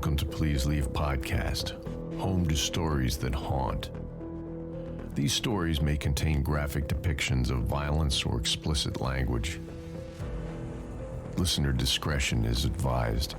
Welcome to Please Leave Podcast, home to stories that haunt. These stories may contain graphic depictions of violence or explicit language. Listener discretion is advised.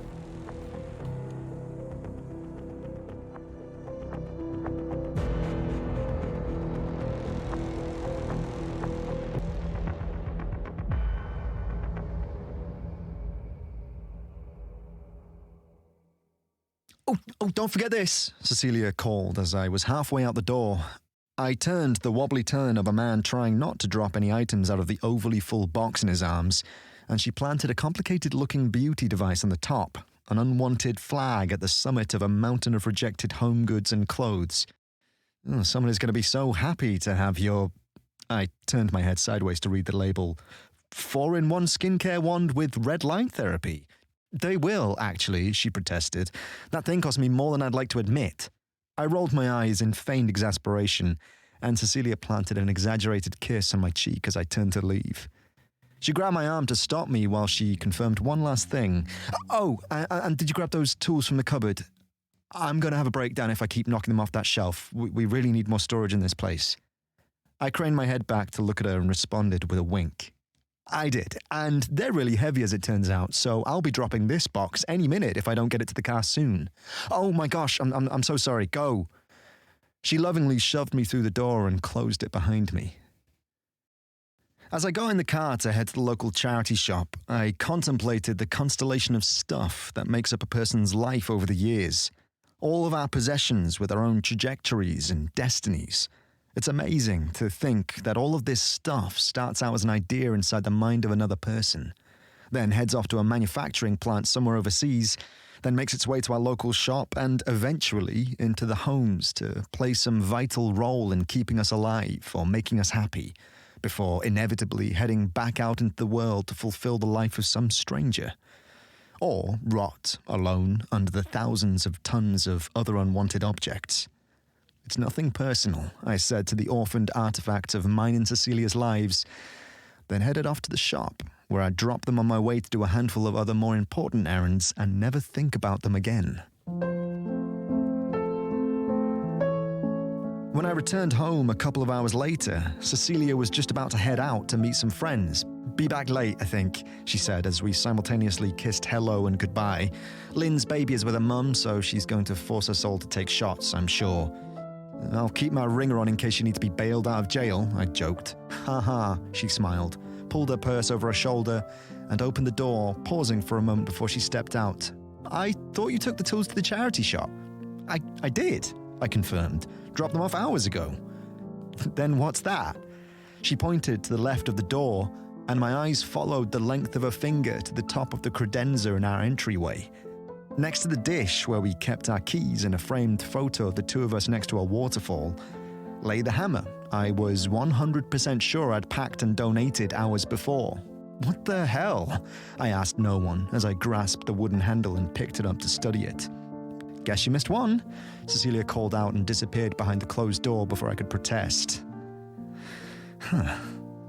Oh, don't forget this, Cecilia called as I was halfway out the door. I turned the wobbly turn of a man trying not to drop any items out of the overly full box in his arms, and she planted a complicated-looking beauty device on the top, an unwanted flag at the summit of a mountain of rejected home goods and clothes. Oh, someone is going to be so happy to have your... I turned my head sideways to read the label. 4-in-1 skincare wand with red light therapy. They will, actually, she protested. That thing cost me more than I'd like to admit. I rolled my eyes in feigned exasperation, and Cecilia planted an exaggerated kiss on my cheek as I turned to leave. She grabbed my arm to stop me while she confirmed one last thing. Oh, and did you grab those tools from the cupboard? I'm going to have a breakdown if I keep knocking them off that shelf. We really need more storage in this place. I craned my head back to look at her and responded with a wink. I did, and they're really heavy as it turns out, so I'll be dropping this box any minute if I don't get it to the car soon. Oh my gosh, I'm so sorry, go. She lovingly shoved me through the door and closed it behind me. As I got in the car to head to the local charity shop, I contemplated the constellation of stuff that makes up a person's life over the years. All of our possessions with their own trajectories and destinies. It's amazing to think that all of this stuff starts out as an idea inside the mind of another person, then heads off to a manufacturing plant somewhere overseas, then makes its way to our local shop and eventually into the homes to play some vital role in keeping us alive or making us happy, before inevitably heading back out into the world to fulfill the life of some stranger. Or rot alone under the thousands of tons of other unwanted objects. It's nothing personal, I said to the orphaned artifact of mine and Cecilia's lives, then headed off to the shop, where I dropped them on my way to do a handful of other more important errands and never think about them again. When I returned home a couple of hours later, Cecilia was just about to head out to meet some friends. Be back late, I think, she said as we simultaneously kissed hello and goodbye. Lynn's baby is with her mum, so she's going to force us all to take shots, I'm sure. I'll keep my ringer on in case you need to be bailed out of jail, I joked. Ha ha, she smiled, pulled her purse over her shoulder, and opened the door, pausing for a moment before she stepped out. I thought you took the tools to the charity shop. I did, I confirmed. Dropped them off hours ago. Then what's that? She pointed to the left of the door, and my eyes followed the length of her finger to the top of the credenza in our entryway. Next to the dish where we kept our keys and a framed photo of the two of us next to a waterfall, lay the hammer I was 100% sure I'd packed and donated hours before. What the hell? I asked no one as I grasped the wooden handle and picked it up to study it. Guess you missed one, Cecilia called out and disappeared behind the closed door before I could protest. Huh,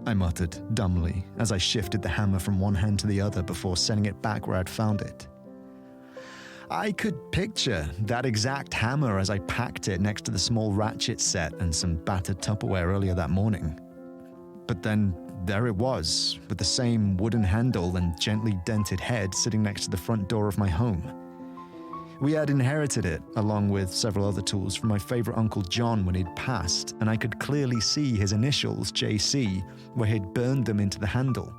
I muttered dumbly as I shifted the hammer from one hand to the other before sending it back where I'd found it. I could picture that exact hammer as I packed it next to the small ratchet set and some battered Tupperware earlier that morning. But then there it was, with the same wooden handle and gently dented head sitting next to the front door of my home. We had inherited it, along with several other tools, from my favorite Uncle John when he'd passed, and I could clearly see his initials, JC, where he'd burned them into the handle.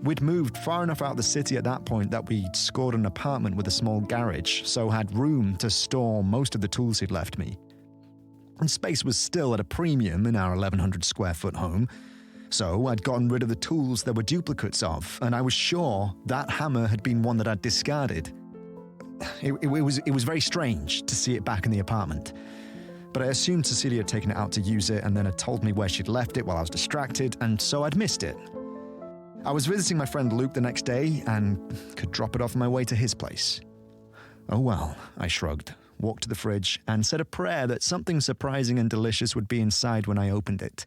We'd moved far enough out of the city at that point that we'd scored an apartment with a small garage, so had room to store most of the tools he'd left me. And space was still at a premium in our 1,100 square foot home, so I'd gotten rid of the tools there were duplicates of, and I was sure that hammer had been one that I'd discarded. It was very strange to see it back in the apartment, but I assumed Cecilia had taken it out to use it and then had told me where she'd left it while I was distracted, and so I'd missed it. I was visiting my friend Luke the next day and could drop it off on my way to his place. Oh well, I shrugged, walked to the fridge, and said a prayer that something surprising and delicious would be inside when I opened it.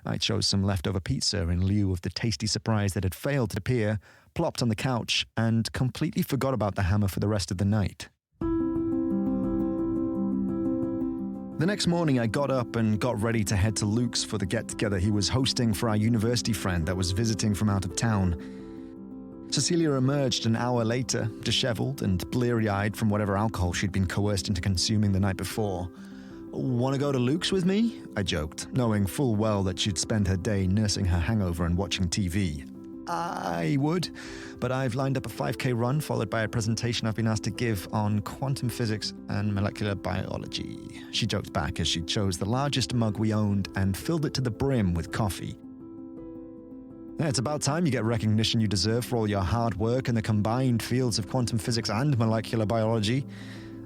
I chose some leftover pizza in lieu of the tasty surprise that had failed to appear, plopped on the couch, and completely forgot about the hammer for the rest of the night. The next morning, I got up and got ready to head to Luke's for the get-together he was hosting for our university friend that was visiting from out of town. Cecilia emerged an hour later, disheveled and bleary-eyed from whatever alcohol she'd been coerced into consuming the night before. "Want to go to Luke's with me?" I joked, knowing full well that she'd spend her day nursing her hangover and watching TV. "I would, but I've lined up a 5K run followed by a presentation I've been asked to give on quantum physics and molecular biology," she joked back as she chose the largest mug we owned and filled it to the brim with coffee. "Yeah, it's about time you get recognition you deserve for all your hard work in the combined fields of quantum physics and molecular biology."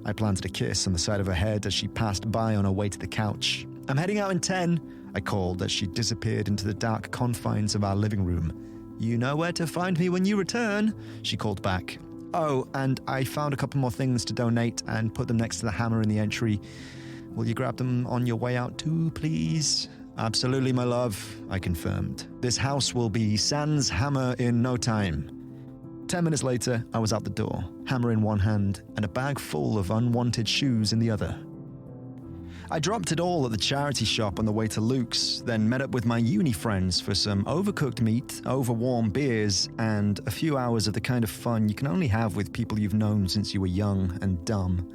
I planted a kiss on the side of her head as she passed by on her way to the couch. "I'm heading out in 10, I called as she disappeared into the dark confines of our living room. "You know where to find me when you return," she called back. "Oh, and I found a couple more things to donate and put them next to the hammer in the entry. Will you grab them on your way out too, please?" "Absolutely, my love," I confirmed. "This house will be sans hammer in no time." 10 minutes later, I was out the door, hammer in one hand and a bag full of unwanted shoes in the other. I dropped it all at the charity shop on the way to Luke's, then met up with my uni friends for some overcooked meat, overwarm beers, and a few hours of the kind of fun you can only have with people you've known since you were young and dumb.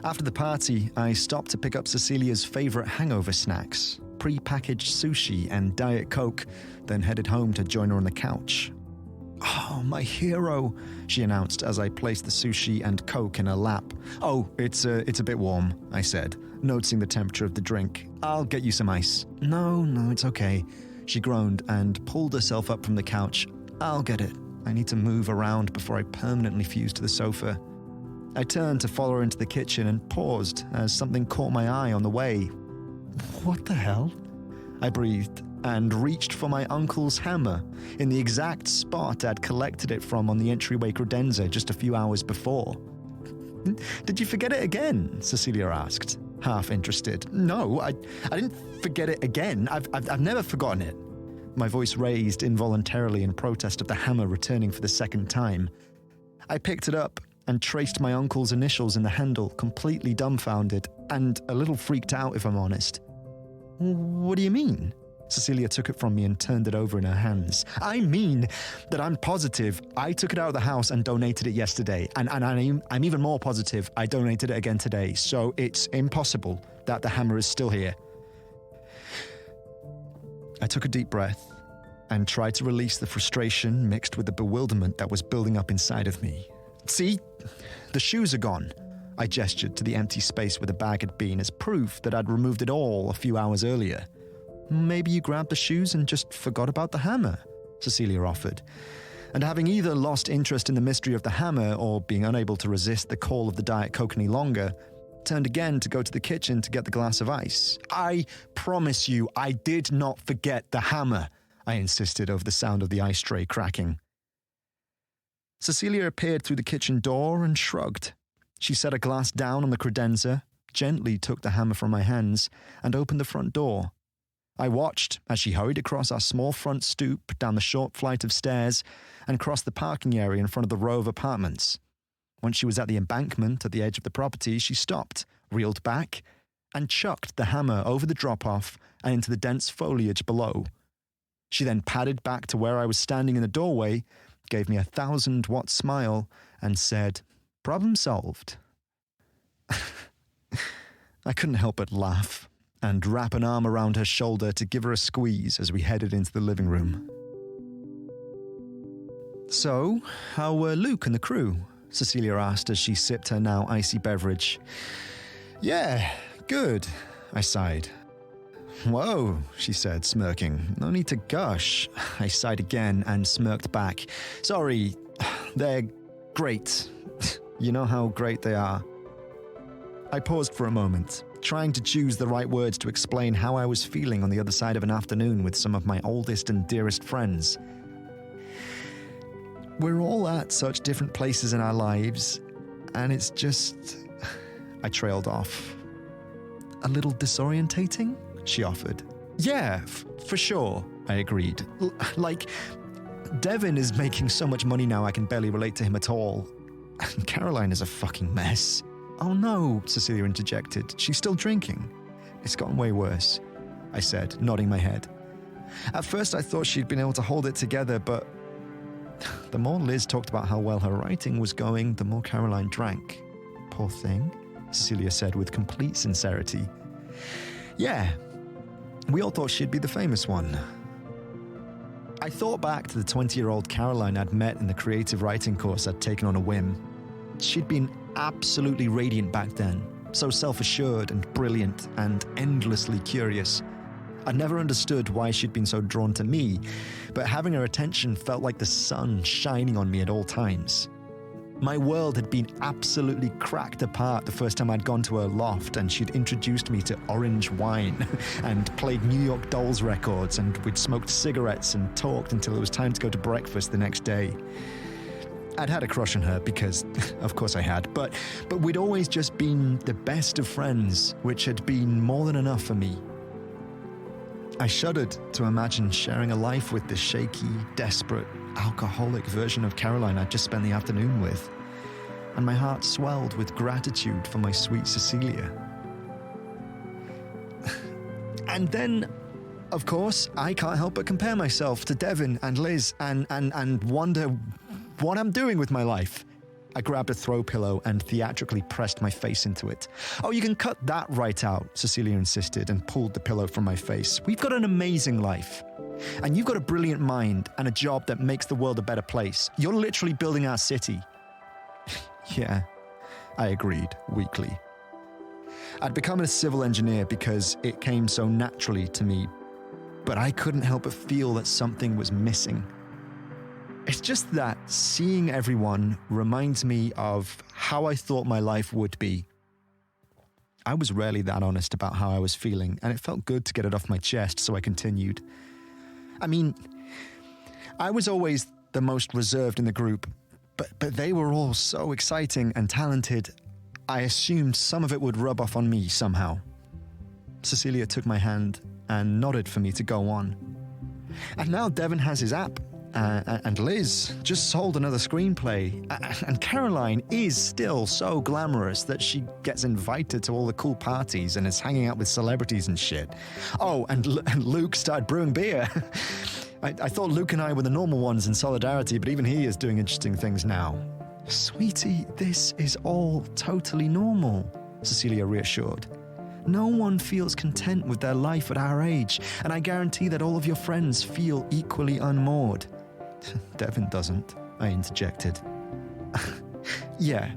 After the party, I stopped to pick up Cecilia's favorite hangover snacks, pre-packaged sushi and Diet Coke, then headed home to join her on the couch. "Oh, my hero," she announced as I placed the sushi and Coke in her lap. "Oh, it's a bit warm," I said, noticing the temperature of the drink. "I'll get you some ice." No, it's okay," she groaned and pulled herself up from the couch. "I'll get it. I need to move around before I permanently fuse to the sofa." I turned to follow her into the kitchen and paused as something caught my eye on the way. "What the hell?" I breathed and reached for my uncle's hammer in the exact spot I'd collected it from on the entryway credenza just a few hours before. "Did you forget it again?" Cecilia asked, half interested. "No, I didn't forget it again. I've never forgotten it." My voice raised involuntarily in protest of the hammer returning for the second time. I picked it up and traced my uncle's initials in the handle, completely dumbfounded and a little freaked out, if I'm honest. "What do you mean?" Cecilia took it from me and turned it over in her hands. "I mean that I'm positive I took it out of the house and donated it yesterday, and I'm even more positive I donated it again today, so it's impossible that the hammer is still here." I took a deep breath and tried to release the frustration mixed with the bewilderment that was building up inside of me. "See, the shoes are gone." I gestured to the empty space where the bag had been as proof that I'd removed it all a few hours earlier. "Maybe you grabbed the shoes and just forgot about the hammer," Cecilia offered. And having either lost interest in the mystery of the hammer or being unable to resist the call of the Diet Coke any longer, turned again to go to the kitchen to get the glass of ice. "I promise you I did not forget the hammer," I insisted over the sound of the ice tray cracking. Cecilia appeared through the kitchen door and shrugged. She set a glass down on the credenza, gently took the hammer from my hands, and opened the front door. I watched as she hurried across our small front stoop, down the short flight of stairs, and crossed the parking area in front of the row of apartments. Once she was at the embankment at the edge of the property, she stopped, reeled back, and chucked the hammer over the drop-off and into the dense foliage below. She then padded back to where I was standing in the doorway, gave me a 1,000-watt smile, and said, "Problem solved." I couldn't help but laugh and wrap an arm around her shoulder to give her a squeeze as we headed into the living room. "So, how were Luke and the crew?" Cecilia asked as she sipped her now icy beverage. "Yeah, good," I sighed. "Whoa," she said, smirking. "No need to gush." I sighed again and smirked back. "Sorry, they're great. You know how great they are." I paused for a moment, trying to choose the right words to explain how I was feeling on the other side of an afternoon with some of my oldest and dearest friends. We're all at such different places in our lives, and it's just... I trailed off. "A little disorientating?" she offered. "Yeah, for sure," I agreed. Like, Devin is making so much money now I can barely relate to him at all. And Caroline is a fucking mess. "Oh no," Cecilia interjected. "She's still drinking." "It's gotten way worse," I said, nodding my head. At first I thought she'd been able to hold it together, but the more Liz talked about how well her writing was going, the more Caroline drank. "Poor thing," Cecilia said with complete sincerity. "Yeah, we all thought she'd be the famous one." I thought back to the 20-year-old Caroline I'd met in the creative writing course I'd taken on a whim. She'd been absolutely radiant back then, so self-assured and brilliant and endlessly curious. I'd never understood why she'd been so drawn to me, but having her attention felt like the sun shining on me at all times. My world had been absolutely cracked apart the first time I'd gone to her loft and she'd introduced me to orange wine and played New York Dolls records, and we'd smoked cigarettes and talked until it was time to go to breakfast the next day. I'd had a crush on her because, of course I had, but we'd always just been the best of friends, which had been more than enough for me. I shuddered to imagine sharing a life with the shaky, desperate, alcoholic version of Caroline I'd just spent the afternoon with, and my heart swelled with gratitude for my sweet Cecilia. And then, of course, I can't help but compare myself to Devin and Liz and wonder what I'm doing with my life. I grabbed a throw pillow and theatrically pressed my face into it. "Oh, you can cut that right out," Cecilia insisted and pulled the pillow from my face. "We've got an amazing life. And you've got a brilliant mind and a job that makes the world a better place. You're literally building our city." "Yeah," I agreed weakly. I'd become a civil engineer because it came so naturally to me, but I couldn't help but feel that something was missing. It's just that seeing everyone reminds me of how I thought my life would be. I was rarely that honest about how I was feeling, and it felt good to get it off my chest, so I continued. I mean, I was always the most reserved in the group, but they were all so exciting and talented, I assumed some of it would rub off on me somehow. Cecilia took my hand and nodded for me to go on. "And now Devin has his app, and Liz just sold another screenplay, and Caroline is still so glamorous that she gets invited to all the cool parties and is hanging out with celebrities and shit. Oh, and Luke started brewing beer. I thought Luke and I were the normal ones in solidarity, but even he is doing interesting things now." "Sweetie, this is all totally normal," Cecilia reassured. "No one feels content with their life at our age, and I guarantee that all of your friends feel equally unmoored." "Devin doesn't," I interjected. "Yeah,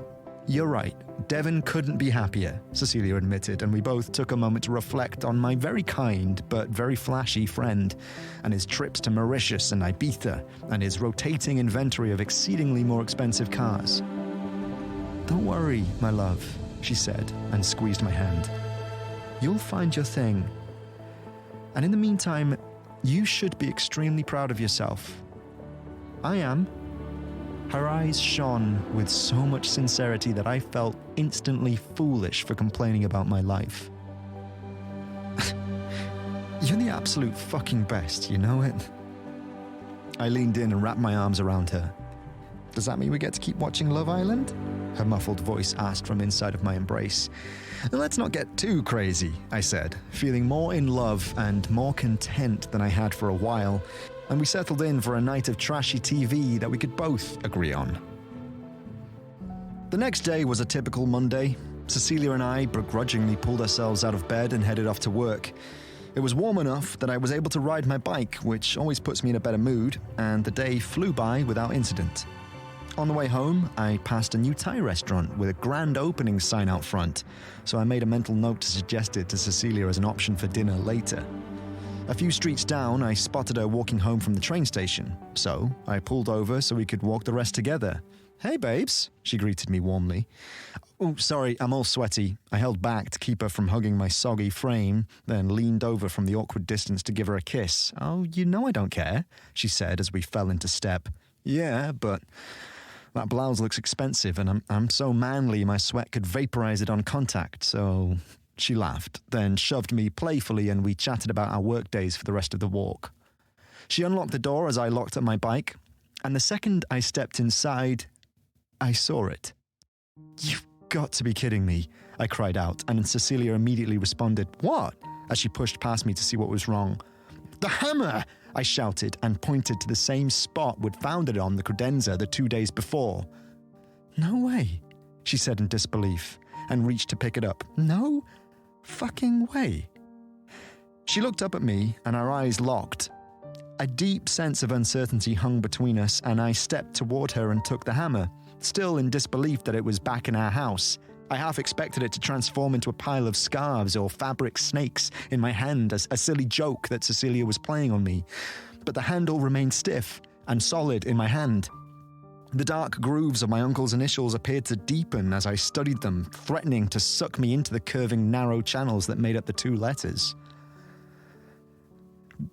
you're right. Devin couldn't be happier," Cecilia admitted, and we both took a moment to reflect on my very kind but very flashy friend and his trips to Mauritius and Ibiza and his rotating inventory of exceedingly more expensive cars. "Don't worry, my love," she said and squeezed my hand. "You'll find your thing. And in the meantime, you should be extremely proud of yourself. I am." Her eyes shone with so much sincerity that I felt instantly foolish for complaining about my life. "You're the absolute fucking best, you know it?" I leaned in and wrapped my arms around her. "Does that mean we get to keep watching Love Island?" her muffled voice asked from inside of my embrace. "Let's not get too crazy," I said, feeling more in love and more content than I had for a while, and we settled in for a night of trashy TV that we could both agree on. The next day was a typical Monday. Cecilia and I begrudgingly pulled ourselves out of bed and headed off to work. It was warm enough that I was able to ride my bike, which always puts me in a better mood, and the day flew by without incident. On the way home, I passed a new Thai restaurant with a grand opening sign out front, so I made a mental note to suggest it to Cecilia as an option for dinner later. A few streets down, I spotted her walking home from the train station, so I pulled over so we could walk the rest together. "Hey, babes," she greeted me warmly. "Oh, sorry, I'm all sweaty." I held back to keep her from hugging my soggy frame, then leaned over from the awkward distance to give her a kiss. "Oh, you know I don't care," she said as we fell into step. "Yeah, but that blouse looks expensive, and I'm so manly my sweat could vaporize it on contact, so..." She laughed, then shoved me playfully, and we chatted about our work days for the rest of the walk. She unlocked the door as I locked up my bike, and the second I stepped inside, I saw it. "You got to be kidding me, I cried out, and Cecilia immediately responded, "What?" as she pushed past me to see what was wrong. "The hammer!" I shouted and pointed to the same spot we'd found it on the credenza the 2 days before. "No way," she said in disbelief, and reached to pick it up. "No fucking way." She looked up at me, and our eyes locked. A deep sense of uncertainty hung between us, and I stepped toward her and took the hammer, still in disbelief that it was back in our house. I half expected it to transform into a pile of scarves or fabric snakes in my hand as a silly joke that Cecilia was playing on me. But the handle remained stiff and solid in my hand. The dark grooves of my uncle's initials appeared to deepen as I studied them, threatening to suck me into the curving, narrow channels that made up the 2 letters.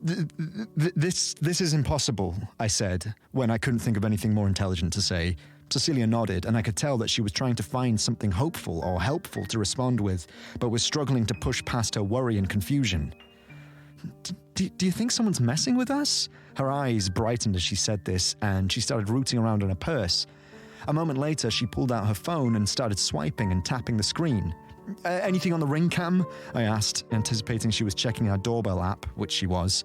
This is impossible, I said, when I couldn't think of anything more intelligent to say. Cecilia nodded, and I could tell that she was trying to find something hopeful or helpful to respond with, but was struggling to push past her worry and confusion. Do you think someone's messing with us? Her eyes brightened as she said this, and she started rooting around in her purse. A moment later, she pulled out her phone and started swiping and tapping the screen. Anything on the ring cam? I asked, anticipating she was checking our doorbell app, which she was.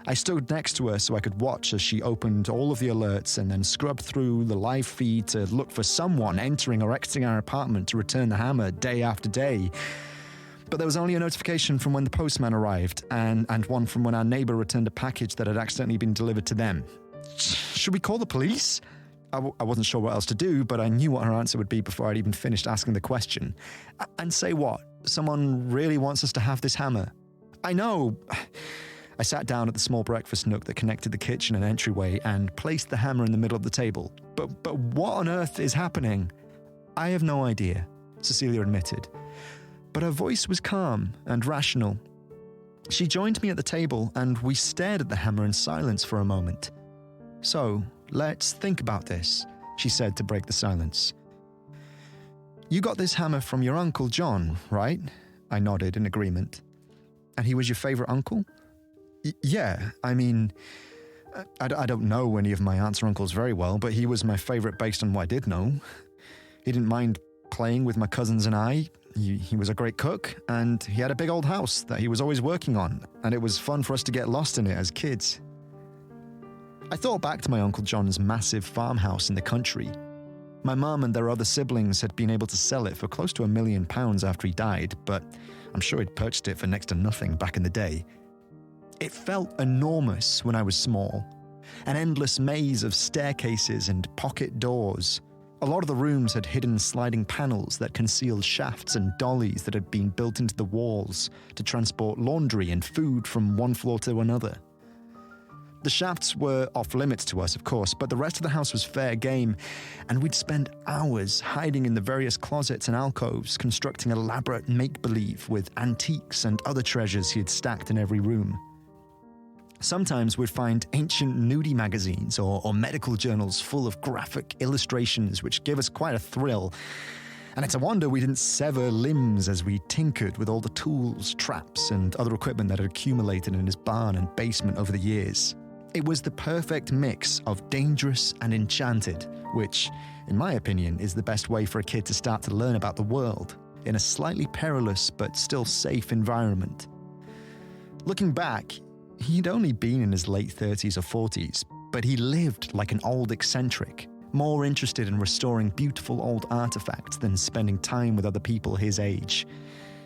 I stood next to her so I could watch as she opened all of the alerts and then scrubbed through the live feed to look for someone entering or exiting our apartment to return the hammer day after day. But there was only a notification from when the postman arrived and one from when our neighbor returned a package that had accidentally been delivered to them. Should we call the police? I wasn't sure what else to do, but I knew what her answer would be before I'd even finished asking the question. And say what? Someone really wants us to have this hammer? I know. I sat down at the small breakfast nook that connected the kitchen and entryway and placed the hammer in the middle of the table. But what on earth is happening? I have no idea, Cecilia admitted. But her voice was calm and rational. She joined me at the table and we stared at the hammer in silence for a moment. "So, let's think about this," she said to break the silence. "You got this hammer from your Uncle John, right?" I nodded in agreement. "And he was your favorite uncle?" Yeah, I mean, I don't know any of my aunts or uncles very well, but he was my favorite based on what I did know. He didn't mind playing with my cousins and I. He was a great cook, and he had a big old house that he was always working on, and it was fun for us to get lost in it as kids. I thought back to my Uncle John's massive farmhouse in the country. My mum and their other siblings had been able to sell it for close to £1 million after he died, but I'm sure he'd purchased it for next to nothing back in the day. It felt enormous when I was small, an endless maze of staircases and pocket doors. A lot of the rooms had hidden sliding panels that concealed shafts and dollies that had been built into the walls to transport laundry and food from one floor to another. The shafts were off limits to us, of course, but the rest of the house was fair game, and we'd spend hours hiding in the various closets and alcoves, constructing elaborate make-believe with antiques and other treasures he had stacked in every room. Sometimes we'd find ancient nudie magazines or medical journals full of graphic illustrations which gave us quite a thrill. And it's a wonder we didn't sever limbs as we tinkered with all the tools, traps, and other equipment that had accumulated in his barn and basement over the years. It was the perfect mix of dangerous and enchanted, which, in my opinion, is the best way for a kid to start to learn about the world, in a slightly perilous but still safe environment. Looking back, he'd only been in his late 30s or 40s, but he lived like an old eccentric, more interested in restoring beautiful old artifacts than spending time with other people his age.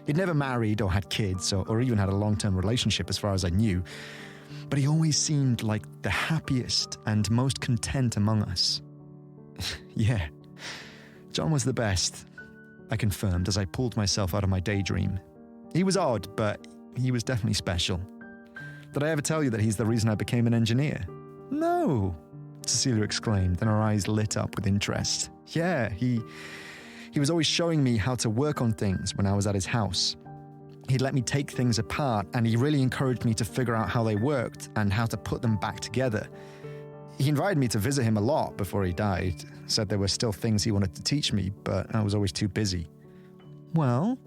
He'd never married or had kids or even had a long-term relationship as far as I knew, but he always seemed like the happiest and most content among us. Yeah, John was the best, I confirmed as I pulled myself out of my daydream. He was odd, but he was definitely special. Did I ever tell you that he's the reason I became an engineer? No, Cecilia exclaimed, and her eyes lit up with interest. Yeah, he was always showing me how to work on things when I was at his house. He'd let me take things apart, and he really encouraged me to figure out how they worked and how to put them back together. He invited me to visit him a lot before he died, said there were still things he wanted to teach me, but I was always too busy. Well,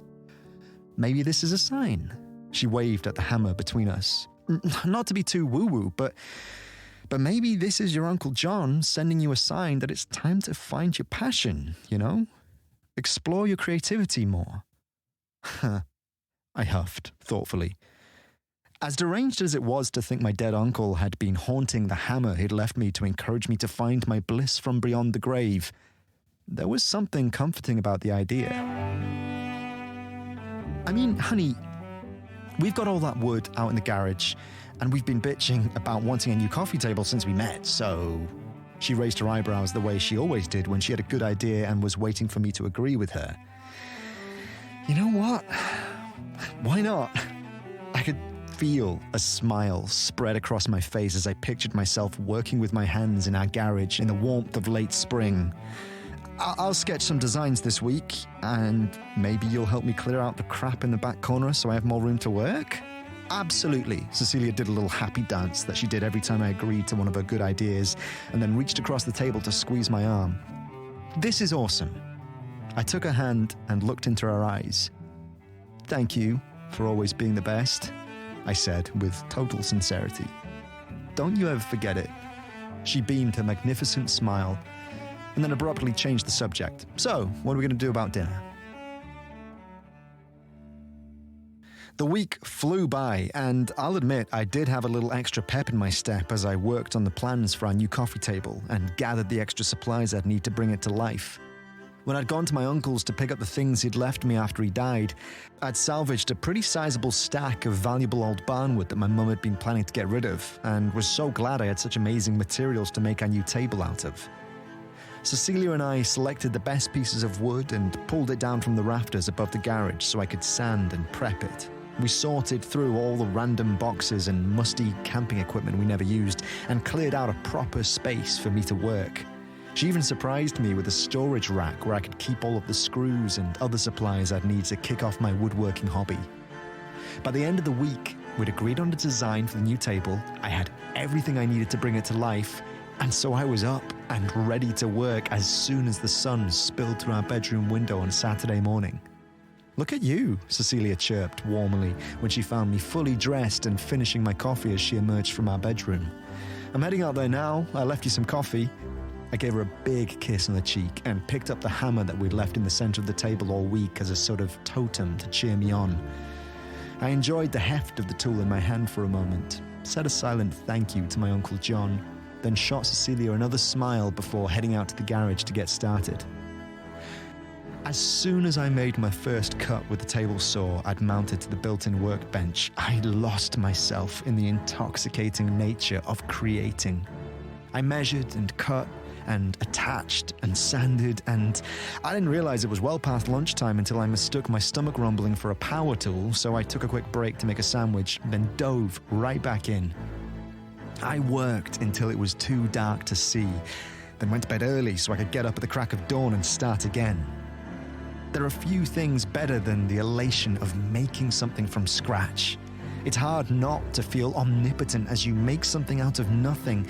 maybe this is a sign. She waved at the hammer between us. Not to be too woo-woo, but maybe this is your Uncle John sending you a sign that it's time to find your passion, you know? explore your creativity more. I huffed, thoughtfully. As deranged as it was to think my dead uncle had been haunting the hammer he'd left me to encourage me to find my bliss from beyond the grave, there was something comforting about the idea. I mean, honey, we've got all that wood out in the garage, and we've been bitching about wanting a new coffee table since we met, so... She raised her eyebrows the way she always did when she had a good idea and was waiting for me to agree with her. You know what? Why not? I could feel a smile spread across my face as I pictured myself working with my hands in our garage in the warmth of late spring. I'll sketch some designs this week, and maybe you'll help me clear out the crap in the back corner so I have more room to work? Absolutely. Cecilia did a little happy dance that she did every time I agreed to one of her good ideas, and then reached across the table to squeeze my arm. This is awesome. I took her hand and looked into her eyes. Thank you for always being the best, I said with total sincerity. Don't you ever forget it. She beamed her magnificent smile and then abruptly changed the subject. So, what are we going to do about dinner? The week flew by, and I'll admit I did have a little extra pep in my step as I worked on the plans for our new coffee table and gathered the extra supplies I'd need to bring it to life. When I'd gone to my uncle's to pick up the things he'd left me after he died, I'd salvaged a pretty sizable stack of valuable old barnwood that my mum had been planning to get rid of, and was so glad I had such amazing materials to make our new table out of. Cecilia and I selected the best pieces of wood and pulled it down from the rafters above the garage so I could sand and prep it. We sorted through all the random boxes and musty camping equipment we never used and cleared out a proper space for me to work. She even surprised me with a storage rack where I could keep all of the screws and other supplies I'd need to kick off my woodworking hobby. By the end of the week, we'd agreed on a design for the new table. I had everything I needed to bring it to life, and so I was up and ready to work as soon as the sun spilled through our bedroom window on Saturday morning. Look at you, Cecilia chirped warmly when she found me fully dressed and finishing my coffee as she emerged from our bedroom. I'm heading out there now. I left you some coffee. I gave her a big kiss on the cheek and picked up the hammer that we'd left in the center of the table all week as a sort of totem to cheer me on. I enjoyed the heft of the tool in my hand for a moment, said a silent thank you to my Uncle John, then shot Cecilia another smile before heading out to the garage to get started. As soon as I made my first cut with the table saw I'd mounted to the built-in workbench, I lost myself in the intoxicating nature of creating. I measured and cut and attached and sanded, and I didn't realize it was well past lunchtime until I mistook my stomach rumbling for a power tool, so I took a quick break to make a sandwich, then dove right back in. I worked until it was too dark to see, then went to bed early so I could get up at the crack of dawn and start again. There are few things better than the elation of making something from scratch. It's hard not to feel omnipotent as you make something out of nothing.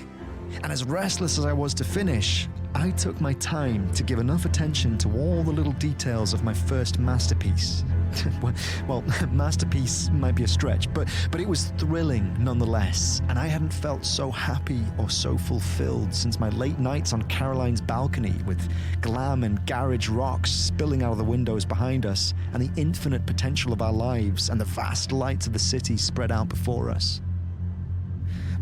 And as restless as I was to finish, I took my time to give enough attention to all the little details of my first masterpiece. Well, masterpiece might be a stretch, but it was thrilling nonetheless, and I hadn't felt so happy or so fulfilled since my late nights on Caroline's balcony with glam and garage rocks spilling out of the windows behind us, and the infinite potential of our lives and the vast lights of the city spread out before us.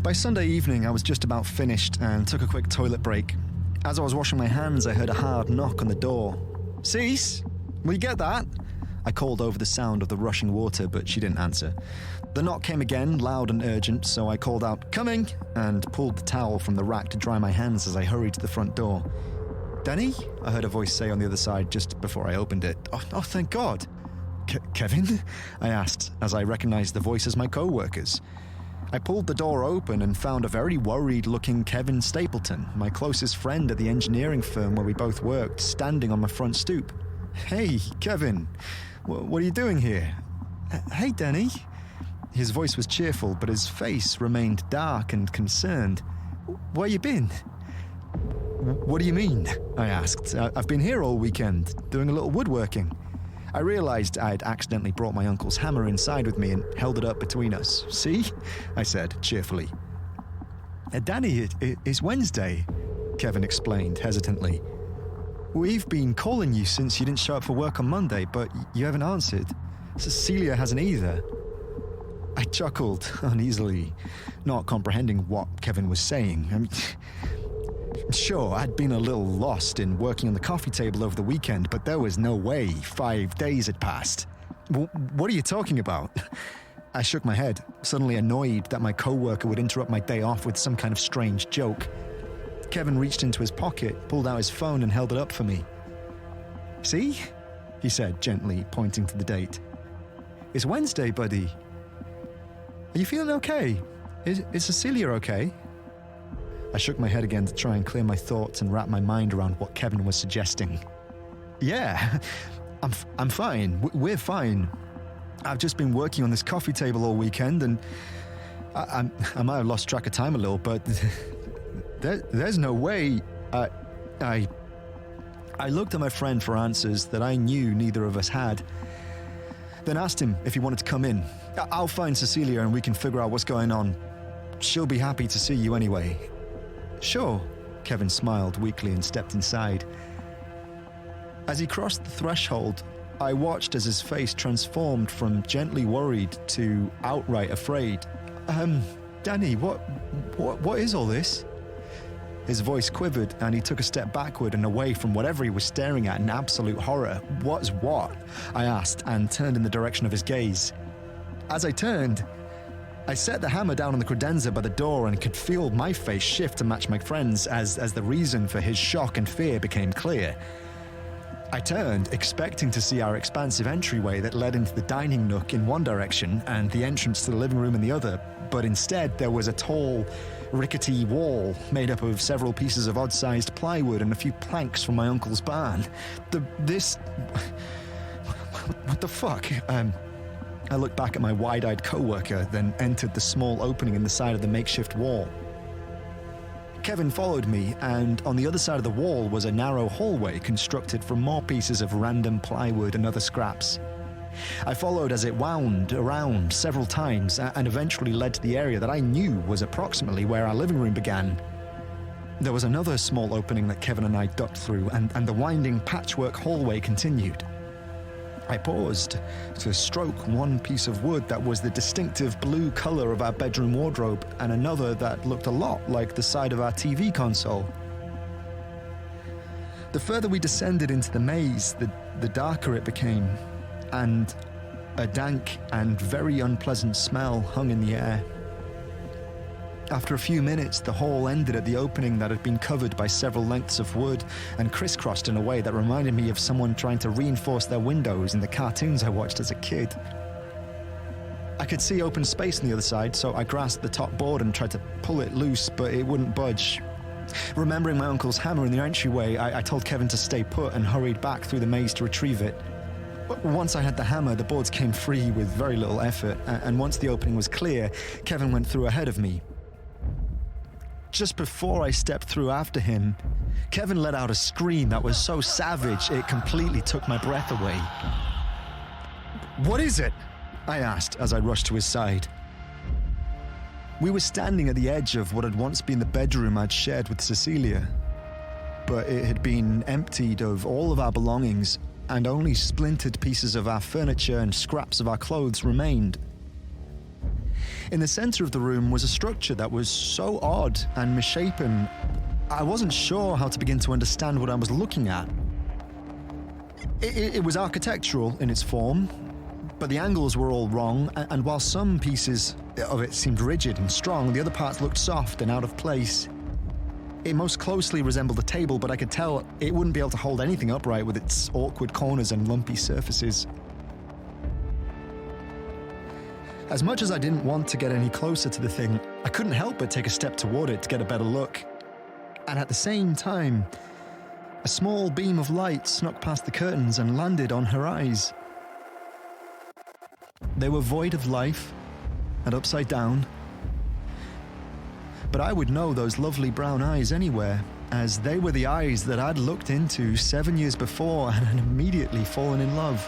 By Sunday evening, I was just about finished and took a quick toilet break. As I was washing my hands, I heard a hard knock on the door. "Cease, will you get that?" I called over the sound of the rushing water, but she didn't answer. The knock came again, loud and urgent, so I called out, "Coming," and pulled the towel from the rack to dry my hands as I hurried to the front door. "Danny?" I heard a voice say on the other side just before I opened it. Oh, thank God. Kevin? I asked, as I recognized the voice as my co-worker's. I pulled the door open and found a very worried-looking Kevin Stapleton, my closest friend at the engineering firm where we both worked, standing on my front stoop. "Hey, Kevin, what are you doing here?" "Hey, Danny." His voice was cheerful, but his face remained dark and concerned. "Where you been?" "What do you mean?" I asked. "I've been here all weekend, doing a little woodworking." I realized I'd accidentally brought my uncle's hammer inside with me and held it up between us. "See?" I said, cheerfully. "Danny, it's Wednesday," Kevin explained hesitantly. We've been calling you since you didn't show up for work on Monday, but you haven't answered. Cecilia hasn't either. I chuckled uneasily, not comprehending what Kevin was saying. I mean, sure, I'd been a little lost in working on the coffee table over the weekend, but there was no way 5 days had passed. What are you talking about? I shook my head, suddenly annoyed that my co-worker would interrupt my day off with some kind of strange joke. Kevin reached into his pocket, pulled out his phone and held it up for me. See? He said, gently, pointing to the date. It's Wednesday, buddy. Are you feeling okay? Is Cecilia okay? I shook my head again to try and clear my thoughts and wrap my mind around what Kevin was suggesting. Yeah, I'm fine. We're fine. I've just been working on this coffee table all weekend, and I might have lost track of time a little, but there's no way. I looked at my friend for answers that I knew neither of us had, then asked him if he wanted to come in. I'll find Cecilia and we can figure out what's going on. She'll be happy to see you anyway. Sure, Kevin smiled weakly and stepped inside. As he crossed the threshold, I watched as his face transformed from gently worried to outright afraid. Danny, what is all this? His voice quivered and he took a step backward and away from whatever he was staring at in absolute horror. What's what? I asked and turned in the direction of his gaze. As I turned, I set the hammer down on the credenza by the door and could feel my face shift to match my friend's as the reason for his shock and fear became clear. I turned, expecting to see our expansive entryway that led into the dining nook in one direction and the entrance to the living room in the other, but instead there was a tall, rickety wall made up of several pieces of odd-sized plywood and a few planks from my uncle's barn. What the fuck? I looked back at my wide-eyed co-worker, then entered the small opening in the side of the makeshift wall. Kevin followed me, and on the other side of the wall was a narrow hallway constructed from more pieces of random plywood and other scraps. I followed as it wound around several times and eventually led to the area that I knew was approximately where our living room began. There was another small opening that Kevin and I ducked through, and the winding patchwork hallway continued. I paused to stroke one piece of wood that was the distinctive blue color of our bedroom wardrobe and another that looked a lot like the side of our TV console. The further we descended into the maze, the darker it became, and a dank and very unpleasant smell hung in the air. After a few minutes, the hall ended at the opening that had been covered by several lengths of wood and crisscrossed in a way that reminded me of someone trying to reinforce their windows in the cartoons I watched as a kid. I could see open space on the other side, so I grasped the top board and tried to pull it loose, but it wouldn't budge. Remembering my uncle's hammer in the entryway, I told Kevin to stay put and hurried back through the maze to retrieve it. Once I had the hammer, the boards came free with very little effort, and once the opening was clear, Kevin went through ahead of me. Just before I stepped through after him, Kevin let out a scream that was so savage it completely took my breath away. "What is it?" I asked as I rushed to his side. We were standing at the edge of what had once been the bedroom I'd shared with Cecilia, but it had been emptied of all of our belongings and only splintered pieces of our furniture and scraps of our clothes remained. In the center of the room was a structure that was so odd and misshapen, I wasn't sure how to begin to understand what I was looking at. It was architectural in its form, but the angles were all wrong, and while some pieces of it seemed rigid and strong, the other parts looked soft and out of place. It most closely resembled a table, but I could tell it wouldn't be able to hold anything upright with its awkward corners and lumpy surfaces. As much as I didn't want to get any closer to the thing, I couldn't help but take a step toward it to get a better look. And at the same time, a small beam of light snuck past the curtains and landed on her eyes. They were void of life and upside down, but I would know those lovely brown eyes anywhere, as they were the eyes that I'd looked into 7 years before and had immediately fallen in love.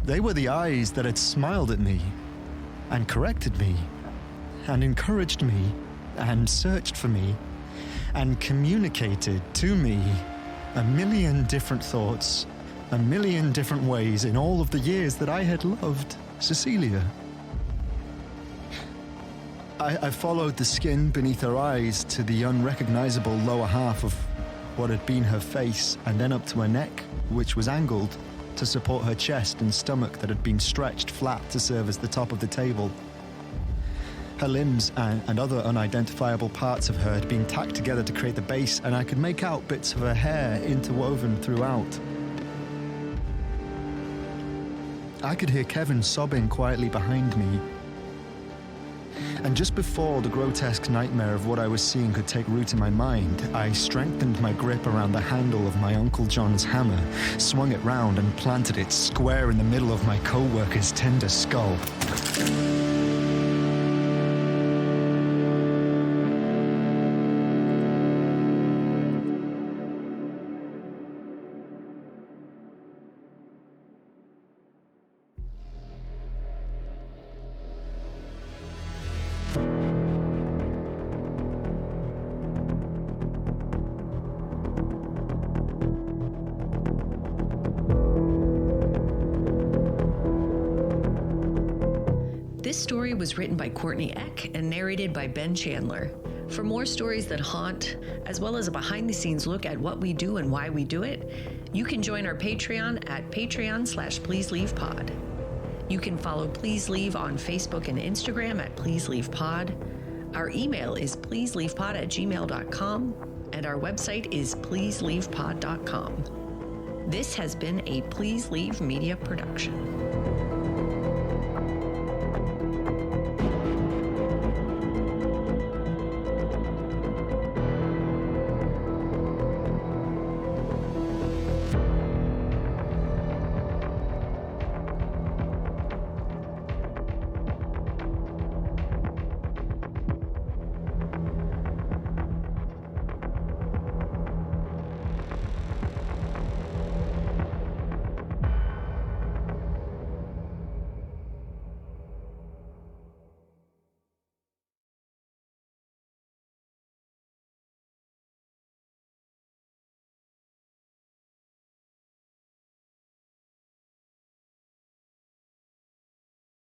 They were the eyes that had smiled at me, and corrected me, and encouraged me, and searched for me, and communicated to me A million different thoughts, a million different ways in all of the years that I had loved Cecilia. I followed the skin beneath her eyes to the unrecognizable lower half of what had been her face, and then up to her neck, which was angled to support her chest and stomach that had been stretched flat to serve as the top of the table. Her limbs and other unidentifiable parts of her had been tacked together to create the base, and I could make out bits of her hair interwoven throughout. I could hear Kevin sobbing quietly behind me. And just before the grotesque nightmare of what I was seeing could take root in my mind, I strengthened my grip around the handle of my Uncle John's hammer, swung it round and planted it square in the middle of my co-worker's tender skull. This story was written by Courtney Eck and narrated by Ben Chandler. For more stories that haunt, as well as a behind-the-scenes look at what we do and why we do it, you can join our Patreon at patreon.com/PleaseLeavePod. You can follow Please Leave on Facebook and Instagram at Please Leave Pod. Our email is pleaseleavepod@gmail.com, and our website is pleaseleavepod.com. This has been a Please Leave Media production.